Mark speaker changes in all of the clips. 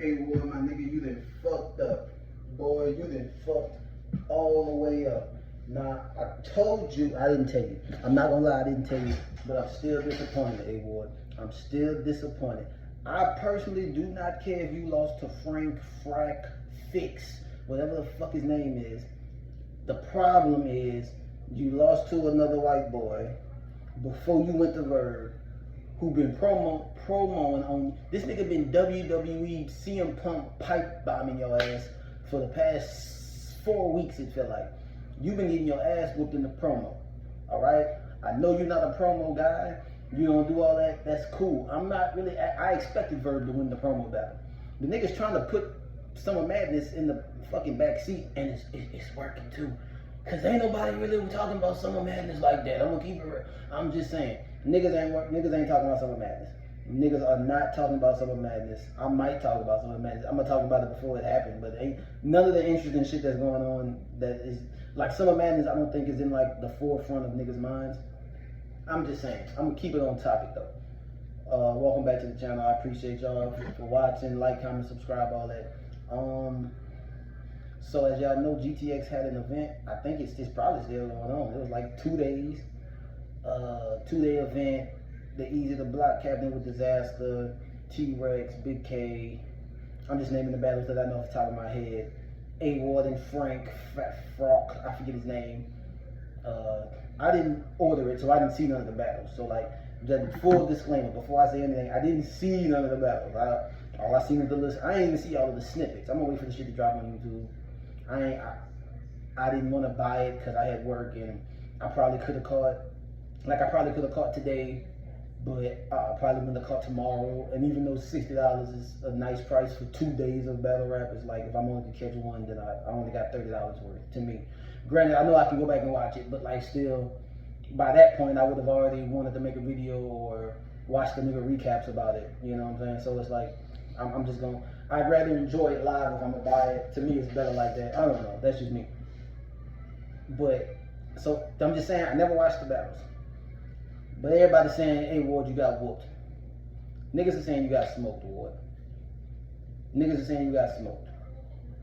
Speaker 1: Hey, boy, my nigga, you done fucked up. Boy, you done fucked all the way up. Nah, I told you, I didn't tell you. I'm not gonna lie, I didn't tell you, but I'm still disappointed, A-Ward. I'm still disappointed. I personally do not care if you lost to Frank Frack Fix, whatever the fuck his name is. The problem is you lost to another white boy before you went to Verb, who been promoing on this nigga been WWE CM Punk pipe bombing your ass for the past 4 weeks. It felt like you've been getting your ass whooped in the promo. All right, I know you're not a promo guy. You don't do all that. That's cool. I'm not really. I expected Verb to win the promo battle. The nigga's trying to put Summer Madness in the fucking back seat, and it's working too. Cause ain't nobody really talking about Summer Madness like that. I'm gonna keep it real. I'm just saying, niggas ain't talking about Summer Madness. Niggas are not talking about Summer Madness. I might talk about Summer Madness. I'm gonna talk about it before it happened, but ain't none of the interesting shit that's going on that is like Summer Madness. I don't think is in like the forefront of niggas' minds. I'm just saying. I'm gonna keep it on topic though. Welcome back to the channel. I appreciate y'all for watching. Like, comment, subscribe, all that. So as y'all know, GTX had an event. I think it's probably still going on. It was like 2 days. 2-day event. The Easy to Block Captain with Disaster, T-Rex, Big K. I'm just naming the battles that I know off the top of my head. A-Ward and Frank Frock. I forget his name. I didn't order it, so I didn't see none of the battles. So like, just full disclaimer before I say anything, I didn't see none of the battles. All I seen is the list. I ain't even see all of the snippets. I'm gonna wait for the shit to drop on YouTube. I didn't want to buy it because I had work, and I probably could have caught today, but I probably wouldn't have caught tomorrow. And even though $60 is a nice price for 2 days of battle rap, it's like if I'm only to catch one, then I only got $30 worth to me. Granted, I know I can go back and watch it, but like still, by that point, I would have already wanted to make a video or watch the nigga recaps about it. You know what I'm saying? So it's like, I'm just gonna, I'd rather enjoy it live if I'm gonna buy it. To me, it's better like that. I don't know. That's just me. But, so, I'm just saying, I never watched the battles. But everybody's saying, hey, Ward, you got whooped. Niggas are saying you got smoked, Ward. Niggas are saying you got smoked.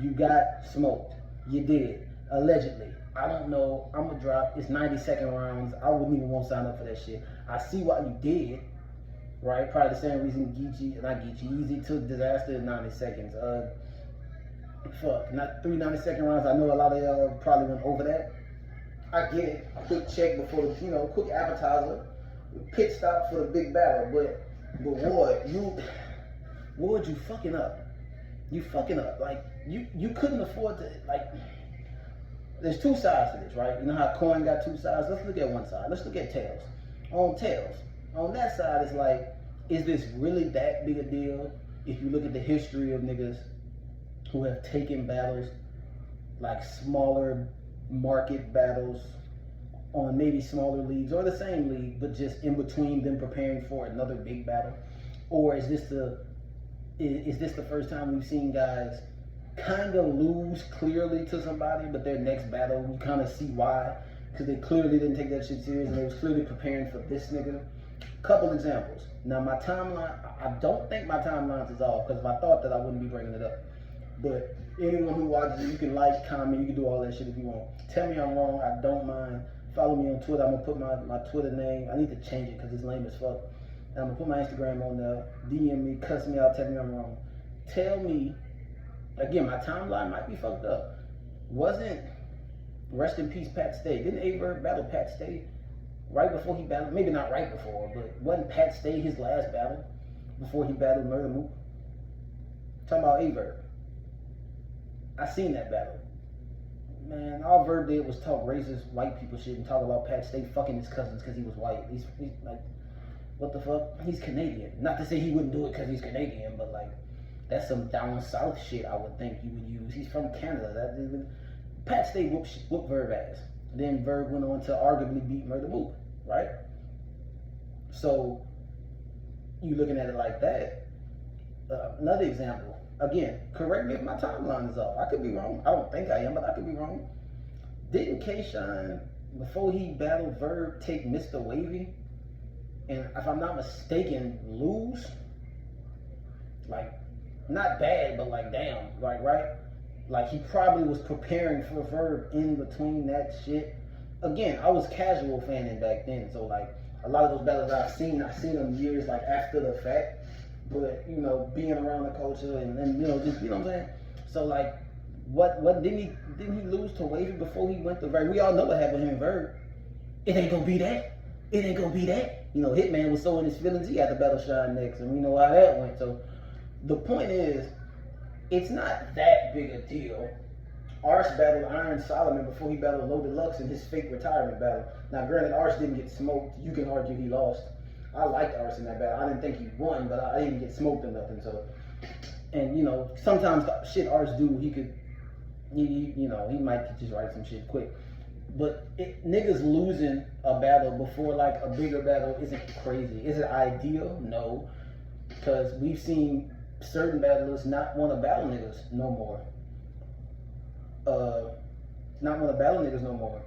Speaker 1: You got smoked. You did. Allegedly. I don't know. I'm gonna drop. It's 90-second rounds. I wouldn't even want to sign up for that shit. I see why you did. Right? Probably the same reason Easy took Disaster in 90 seconds. Not 3 90-second rounds. I know a lot of y'all probably went over that. I get it. Quick check before the, quick appetizer. Pit stop for the big battle. But Ward, you fucking up. You fucking up. Like, you couldn't afford to, like, there's two sides to this, right? You know how coin got two sides? Let's look at one side. Let's look at tails. On tails. On that side, it's like, is this really that big a deal? If you look at the history of niggas who have taken battles, like smaller market battles on maybe smaller leagues or the same league, but just in between them preparing for another big battle, or is this the first time we've seen guys kind of lose clearly to somebody, but their next battle you kind of see why, because they clearly didn't take that shit serious and they was clearly preparing for this nigga. Couple examples. Now my timeline, I don't think my timeline is off, because if I thought that I wouldn't be bringing it up. But anyone who watches it, you can like, comment, you can do all that shit if you want. Tell me I'm wrong, I don't mind. Follow me on Twitter. I'm gonna put my Twitter name. I need to change it because it's lame as fuck. And I'm gonna put my Instagram on there. DM me, cuss me out, tell me I'm wrong. Tell me, again, my timeline might be fucked up. Wasn't, rest in peace, Pat Stay. Didn't A-Verb battle Pat Stay right before he battled? Maybe not right before, but wasn't Pat Stay his last battle before he battled Murder Mook? Talking about A-Verb. I seen that battle. Man, all Verb did was talk racist white people shit and talk about Pat Stay fucking his cousins because he was white. He's like, what the fuck? He's Canadian. Not to say he wouldn't do it because he's Canadian, but like, that's some down south shit I would think you would use. He's from Canada. Pat Stay whooped Verb ass. Then Verb went on to arguably beat Murder Mook, right? So, you looking at it like that. Another example. Again, correct me if my timeline is off. I could be wrong. I don't think I am, but I could be wrong. Didn't K-Shine, before he battled Verb, take Mr. Wavy? And if I'm not mistaken, lose? Like, not bad, but like damn, like right? Like he probably was preparing for Verb in between that shit. Again, I was casual fanning back then, so like a lot of those battles I've seen them years like after the fact. But you know, being around the culture and you know, just you know what I'm saying. So like, what didn't he lose to Wavy before he went to Verb? We all know what happened to him in Verb. It ain't gonna be that. It ain't gonna be that. You know, Hitman was so in his feelings, he had to battle Shine next, and we know how that went. So the point is, it's not that big a deal. Arse battled Iron Solomon before he battled Low Deluxe in his fake retirement battle. Now, granted, Arse didn't get smoked. You can argue he lost. I liked Arse in that battle. I didn't think he won, but I didn't get smoked or nothing. So, and you know, sometimes the shit Arse do, he could, you know, he might just write some shit quick. But niggas losing a battle before like a bigger battle isn't crazy. Is it ideal? No, because we've seen certain battlers not want to battle niggas no more. Not want to battle niggas no more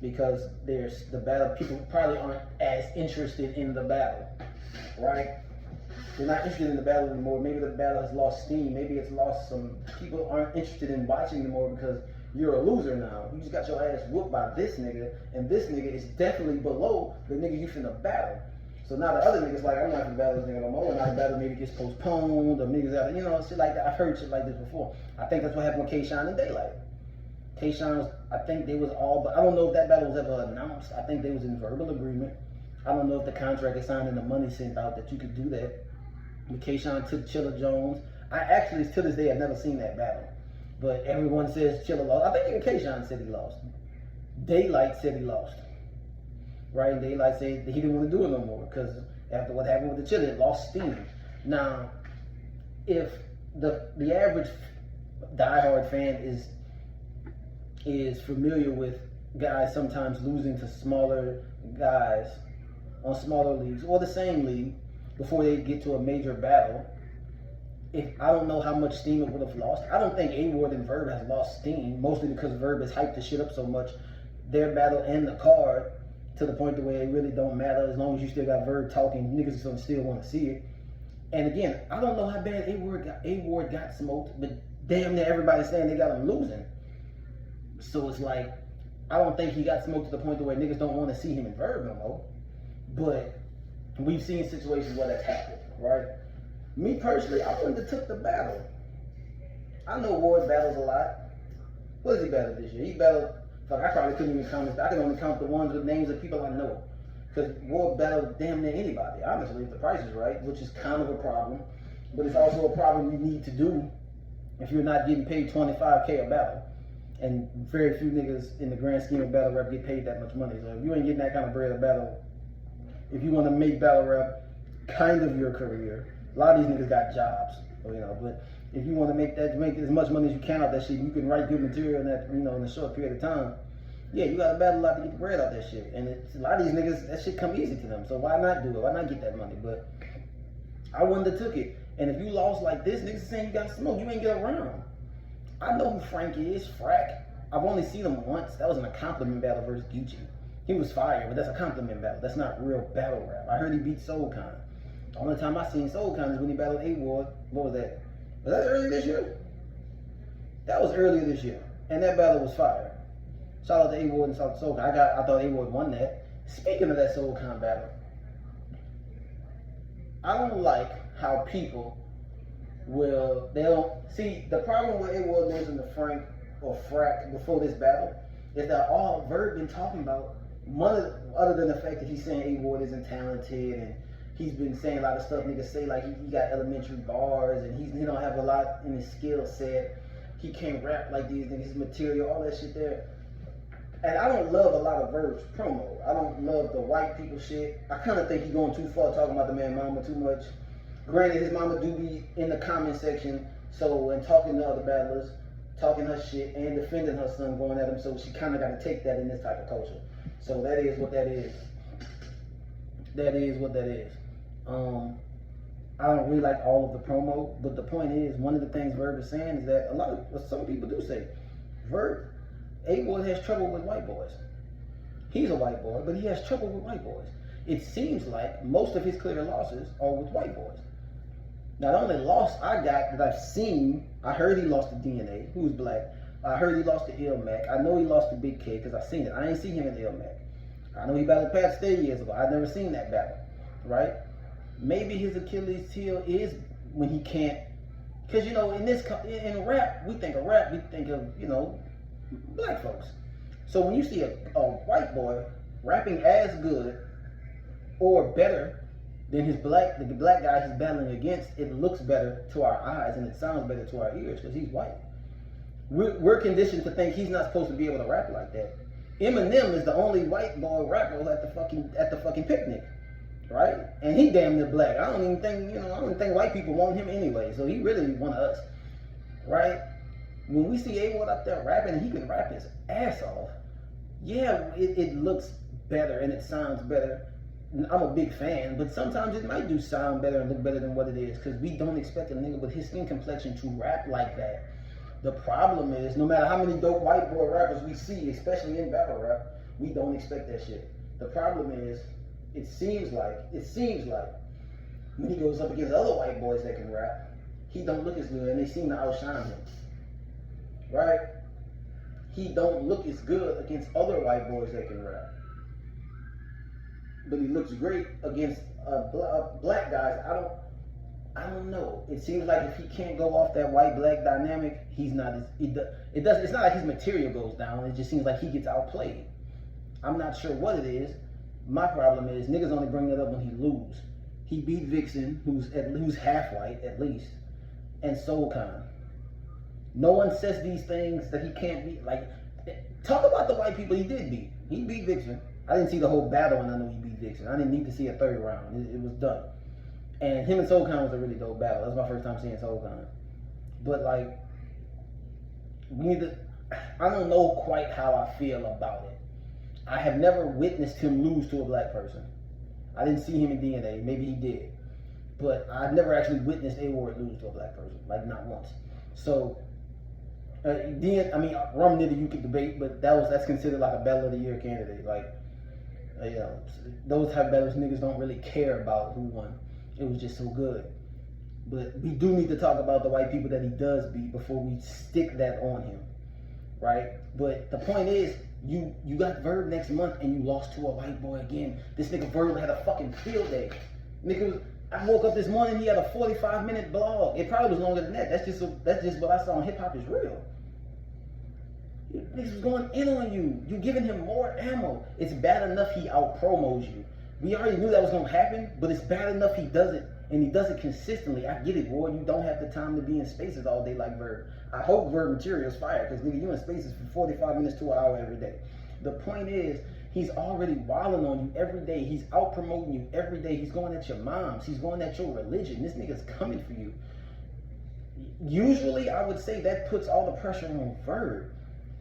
Speaker 1: because there's the battle. People probably aren't as interested in the battle, right? They're not interested in the battle anymore. Maybe the battle has lost steam. Maybe it's lost some. People aren't interested in watching anymore because you're a loser now. You just got your ass whooped by this nigga, and this nigga is definitely below the nigga you finna battle. So now the other niggas like, I'm not gonna battle this nigga no more, and now the battle maybe gets postponed, or niggas out, you know, shit like that. I've heard shit like this before. I think that's what happened with K-Shine and Daylight. K-Shine was, I think they was all, but I don't know if that battle was ever announced. I think they was in verbal agreement. I don't know if the contract is signed and the money sent out that you could do that. But K-Shine took Chilla Jones. I actually, to this day, have never seen that battle. But everyone says Chilla lost. I think even K-Shine said he lost. Daylight said he lost. Right? And Daylight said he didn't want to do it no more because after what happened with the Chilla, it lost steam. Now, if the average diehard fan is familiar with guys sometimes losing to smaller guys on smaller leagues or the same league before they get to a major battle, I don't know how much steam it would have lost. I don't think A-Ward and Verb has lost steam, mostly because Verb has hyped the shit up so much, their battle and the card, to the point where it really don't matter. As long as you still got Verb talking, niggas is gonna still want to see it. And again, I don't know how bad A-Ward got smoked, but damn near everybody's saying they got him losing. So it's like, I don't think he got smoked to the point where niggas don't want to see him in Verb no more. But we've seen situations where that's happened, right? Me personally, I wouldn't have took the battle. I know Ward battles a lot. What has he battled this year? He battled, fuck, I probably couldn't even count this. I can only count the ones with names of people I know. Because Ward battled damn near anybody, honestly, if the price is right, which is kind of a problem. But it's also a problem you need to do if you're not getting paid $25K a battle. And very few niggas in the grand scheme of battle rap get paid that much money. So if you ain't getting that kind of bread a battle, if you want to make battle rap kind of your career, a lot of these niggas got jobs, you know. But if you want to make as much money as you can out that shit, you can write good material in that, you know, in a short period of time. Yeah, you got to battle a lot to get the bread out that shit. And a lot of these niggas, that shit come easy to them. So why not do it? Why not get that money? But I wouldn't have took it. And if you lost like this, niggas saying you got smoked, you ain't get around. I know who Frank is, Frack. I've only seen him once. That was in a compliment battle versus Gucci. He was fire, but that's a compliment battle. That's not real battle rap. I heard he beat Soul Khan. The only time I seen Soul Khan is when he battled A-Ward. What was that? Was that earlier this year? That was earlier this year. And that battle was fire. Shout out to A-Ward and Soul Khan. I thought A-Ward won that. Speaking of that Soul Khan battle, I don't like how people they don't see the problem with A-Ward losing to Frank or Frack before this battle is that all Verb been talking about, other than the fact that he's saying A-Ward isn't talented, and he's been saying a lot of stuff niggas say, like he got elementary bars and he don't have a lot in his skill set, he can't rap like these niggas, his material, all that shit there. And I don't love a lot of Verb's promo. I don't love the white people shit. I kind of think he's going too far talking about the man mama too much. Granted, his mama do be in the comment section, so, and talking to other battlers, talking her shit and defending her son going at him, so she kind of got to take that in this type of culture. So that is what that is. That is what that is. I don't really like all of the promo, but the point is, one of the things Verb is saying is that some people do say, Verb, A-Boy has trouble with white boys. He's a white boy, but he has trouble with white boys. It seems like most of his clear losses are with white boys. Now the only loss I got that I've seen, I heard he lost to DNA, who's black. I heard he lost to Ilmac. I know he lost to Big K because I seen it. I ain't seen him in Ilmac. I know he battled Pat Stay years ago. I've never seen that battle, right? Maybe his Achilles heel is when he can't, because you know in rap we think of black folks. So when you see a white boy rapping as good or better than the black guy he's battling against, it looks better to our eyes and it sounds better to our ears because he's white. We're conditioned to think he's not supposed to be able to rap like that. Eminem is the only white boy rapper at the fucking picnic, right? And he damn near black. I don't even think white people want him anyway. So he really one of us, right? When we see A-Ward up there rapping and he can rap his ass off, yeah, it looks better and it sounds better. I'm a big fan, but sometimes it might do sound better and look better than what it is because we don't expect a nigga with his skin complexion to rap like that. The problem is, no matter how many dope white boy rappers we see, especially in battle rap, we don't expect that shit. The problem is, it seems like when he goes up against other white boys that can rap, he don't look as good and they seem to outshine him. Right? He don't look as good against other white boys that can rap. But he looks great against black guys. I don't know. It seems like if he can't go off that white-black dynamic, he's not as it's not like his material goes down. It just seems like he gets outplayed. I'm not sure what it is. My problem is niggas only bring it up when he lose. He beat Vixen, who's half white at least, and Soul Khan. No one says these things that he can't beat. Like, talk about the white people he did beat. He beat Vixen. I didn't see the whole battle, and I know he beat Vixen. I didn't need to see a third round. It was done. And him and Soul Khan was a really dope battle. That was my first time seeing Soul Khan. But like, I don't know quite how I feel about it. I have never witnessed him lose to a black person. I didn't see him in DNA. Maybe he did. But I've never actually witnessed A-Ward lose to a black person. Like, not once. So, Rum Nitty you could debate, but that's considered like a Battle of the Year candidate. Like, those type of battles niggas don't really care about who won. It was just so good. But we do need to talk about the white people that he does beat before we stick that on him, right? But the point is, you got Verb next month and you lost to a white boy again. This nigga Verb had a fucking field day. I woke up this morning, he had a 45-minute blog. It probably was longer than that. That's just what I saw on Hip Hop Is Real. Niggas was going in on you. You giving him more ammo. It's bad enough he out-promos you. We already knew that was going to happen, but it's bad enough he does it, and he does it consistently. I get it, boy. You don't have the time to be in spaces all day like Verb. I hope Verb material's fire, because nigga, you in spaces for 45 minutes to an hour every day. The point is, he's already wilding on you every day. He's out-promoting you every day. He's going at your moms. He's going at your religion. This nigga's coming for you. Usually, I would say that puts all the pressure on Verb,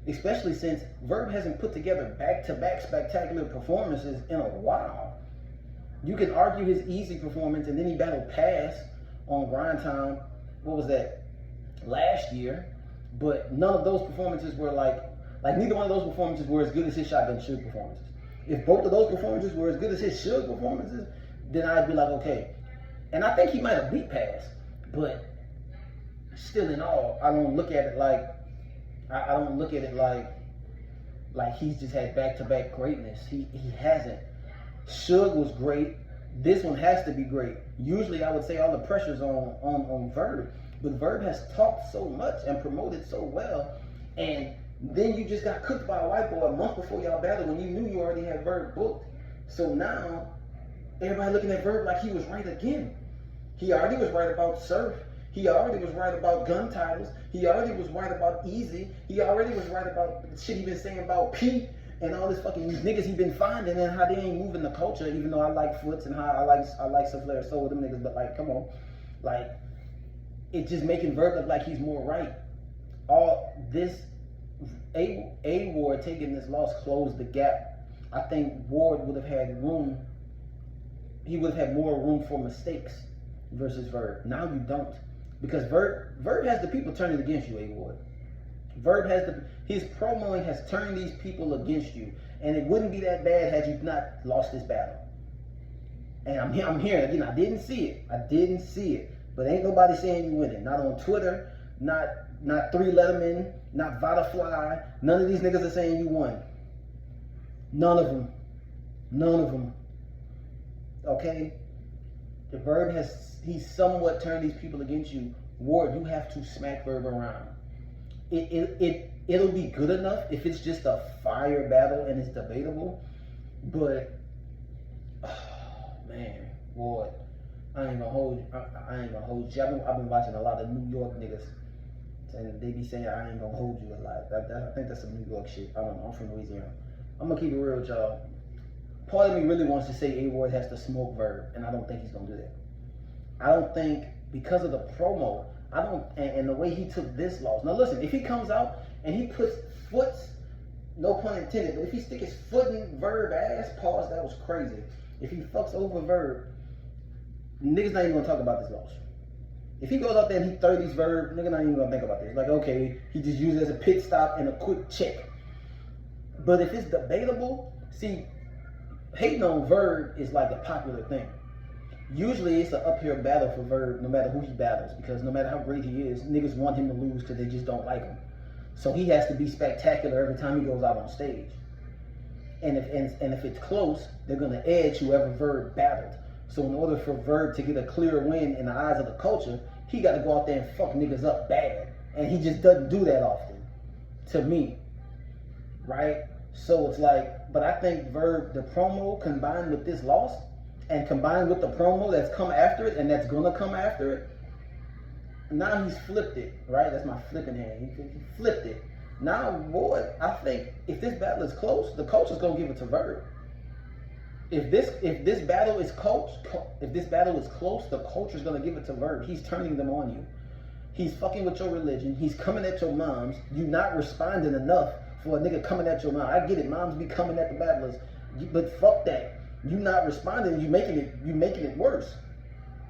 Speaker 1: especially since Verb hasn't put together back-to-back spectacular performances in a while. You can argue his easy performance, and then he battled Pass on Grind Time, what was that, last year, but none of those performances were like neither one of those performances were as good as his Shotgun Suge performances. If both of those performances were as good as his Suge performances, then I'd be like, okay. And I think he might have beat Pass, but still in all, I don't look at it like he's just had back-to-back greatness. He hasn't. Suge was great. This one has to be great. Usually I would say all the pressure's on Verb, but Verb has talked so much and promoted so well, and then you just got cooked by a white boy a month before y'all battled when you knew you already had Verb booked. So now everybody looking at Verb like he was right again. He already was right about Surf. He already was right about gun titles. He already was right about Easy. He already was right about the shit he been saying about P and all this fucking niggas he been finding and how they ain't moving the culture, even though I like Foots and how I like Souffleur Soul with them niggas, but like, come on. Like, it's just making Verb look like he's more right. All this, A-Ward taking this loss closed the gap. I think Ward would have had room, he would have had more room for mistakes versus Verb. Now you don't. Because Verb has the people turning against you, A-Ward. Verb has his promoing has turned these people against you, and it wouldn't be that bad had you not lost this battle. And I'm hearing again, I didn't see it, But ain't nobody saying you winning. Not on Twitter, not 3 Letterman, not Vodafly. None of these niggas are saying you won. None of them. None of them. Okay? The Verb he's somewhat turned these people against you. Ward, you have to smack Verb around. It'll be good enough if it's just a fire battle and it's debatable. But, oh, man, Ward, I ain't gonna hold you. I ain't gonna hold you. I've been watching a lot of New York niggas, and they be saying I ain't gonna hold you a lot. I think that's some New York shit. I don't know. I'm from Louisiana. I'm gonna keep it real with y'all. Part of me really wants to say A Ward has to smoke Verb, and I don't think he's gonna do that. I don't think, because of the promo, and the way he took this loss. Now listen, if he comes out and he puts foots, no pun intended, but if he stick his foot in Verb ass, pause, that was crazy. If he fucks over Verb, niggas not even gonna talk about this loss. If he goes out there and he 30s Verb, nigga not even gonna think about this. Like, okay, he just used it as a pit stop and a quick check. But if it's debatable, see, hating on Verb is like a popular thing. Usually it's an uphill battle for Verb no matter who he battles, because no matter how great he is, niggas want him to lose because they just don't like him. So he has to be spectacular every time he goes out on stage. And if it's close, they're gonna edge whoever Verb battled. So in order for Verb to get a clear win in the eyes of the culture, he got to go out there and fuck niggas up bad, and he just doesn't do that often, to me, right? So it's like, but I think Verb, the promo combined with this loss, and combined with the promo that's come after it and that's gonna come after it, now he's flipped it, right? That's my flipping hand. He flipped it. Now, boy, I think if this battle is close, the culture's gonna give it to Verb. If this battle is close, the culture's gonna give it to Verb. He's turning them on you. He's fucking with your religion. He's coming at your moms. You not responding enough for a nigga coming at your mom. I get it, moms be coming at the battlers, but fuck that. You not responding, you making it worse.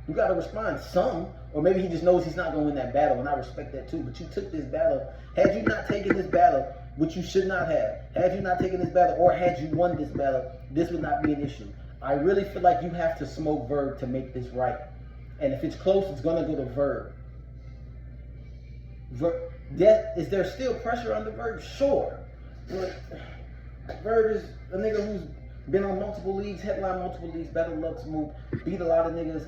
Speaker 1: You gotta respond some, or maybe he just knows he's not gonna win that battle, and I respect that too. But you took this battle. Had you not taken this battle, which you should not have, had you not taken this battle, or had you won this battle, this would not be an issue. I really feel like you have to smoke Verb to make this right. And if it's close, it's gonna go to Verb. Is there still pressure under Verb? Sure. But Verb is a nigga who's been on multiple leagues, headline multiple leagues, Battle Lux move, beat a lot of niggas,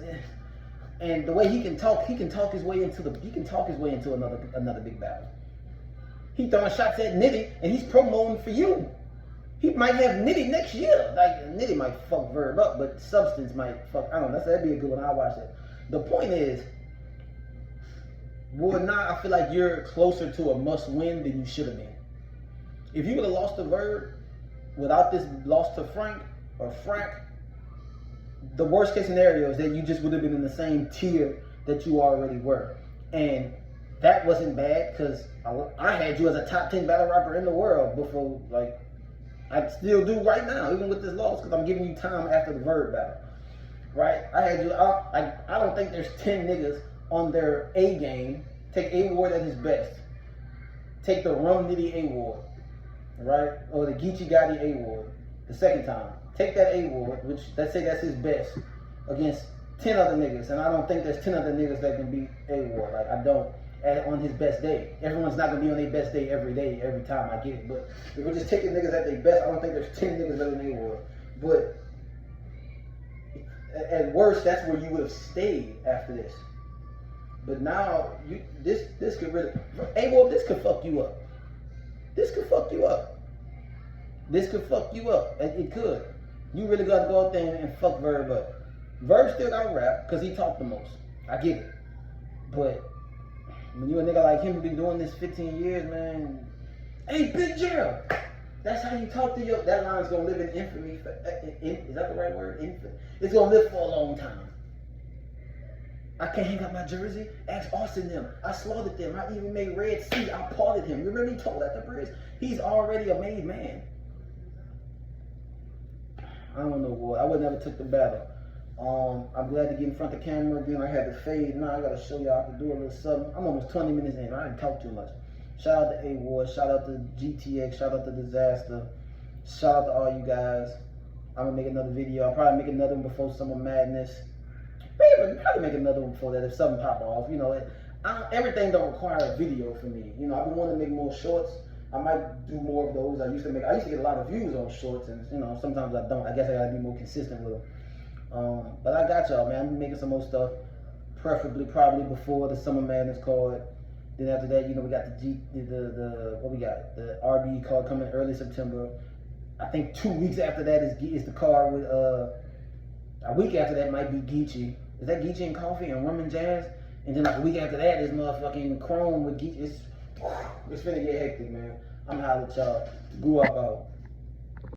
Speaker 1: and the way he can talk his way into another big battle. He throwing shots at Nitty, and he's promoting for you. He might have Nitty next year. Like, Nitty might fuck Verb up, but Substance might fuck. I don't know. That'd be a good one. I'll watch it. The point is, well, now I feel like you're closer to a must-win than you should have been. If you would have lost to Verb without this loss to Frank or Frank, the worst case scenario is that you just would have been in the same tier that you already were. And that wasn't bad, because I had you as a top 10 battle rapper in the world before, like, I still do right now, even with this loss, because I'm giving you time after the Verb battle, right? I had you, I don't think there's 10 niggas on their A game. Take A Ward at his best. Take the Rum Nitty A Ward, right? Or the Geechee Gotti A Ward, the second time. Take that A Ward, which, let's say that's his best, against 10 other niggas, and I don't think there's 10 other niggas that can beat A Ward. Like, I don't. On his best day. Everyone's not gonna be on their best day, every time, I get it. But if we're just taking niggas at their best, I don't think there's 10 niggas better than A-Ward. But at worst, that's where you would have stayed after this. But now, this could really, A-Ward, this could fuck you up. This could fuck you up. This could fuck you up. It could. You really gotta go out there and fuck Verb up. Verb still gotta rap, because he talked the most. I get it. But when you a nigga like him who been doing this 15 years, man, hey, Big Gerald, that's how you talk to your, that line's gonna live in infamy. Is that the right word? Infamy. It's gonna live for a long time. I can't hang up my jersey. Ask Austin them. I slaughtered them. I even made Red Sea. I parted him. You remember he told at the bridge? He's already a made man. I don't know, boy. I would never took the battle. I'm glad to get in front of the camera again. I had to fade. Now I gotta show y'all I can do a little something. I'm almost 20 minutes in. I didn't talk too much. Shout out to A-Ward. Shout out to GTX. Shout out to Disaster. Shout out to all you guys. I'm gonna make another video. I'll probably make another one before Summer Madness. maybe probably make another one before that if something pop off. You know, everything don't require a video for me. You know, I've been wanting to make more shorts. I might do more of those. I used to get a lot of views on shorts, and you know, sometimes I don't. I guess I gotta be more consistent with them. But I got y'all, man. I'm making some more stuff, preferably probably before the Summer Madness card. Then after that, you know, we got what we got? The RB card coming early September. I think 2 weeks after that is the card with a week after that might be Geechee. Is that Geechee and Coffee and Rum and Jazz? And then like a week after that is motherfucking Chrome with Geechee. It's finna get hectic, man. I'm hollering at y'all. Grew up out.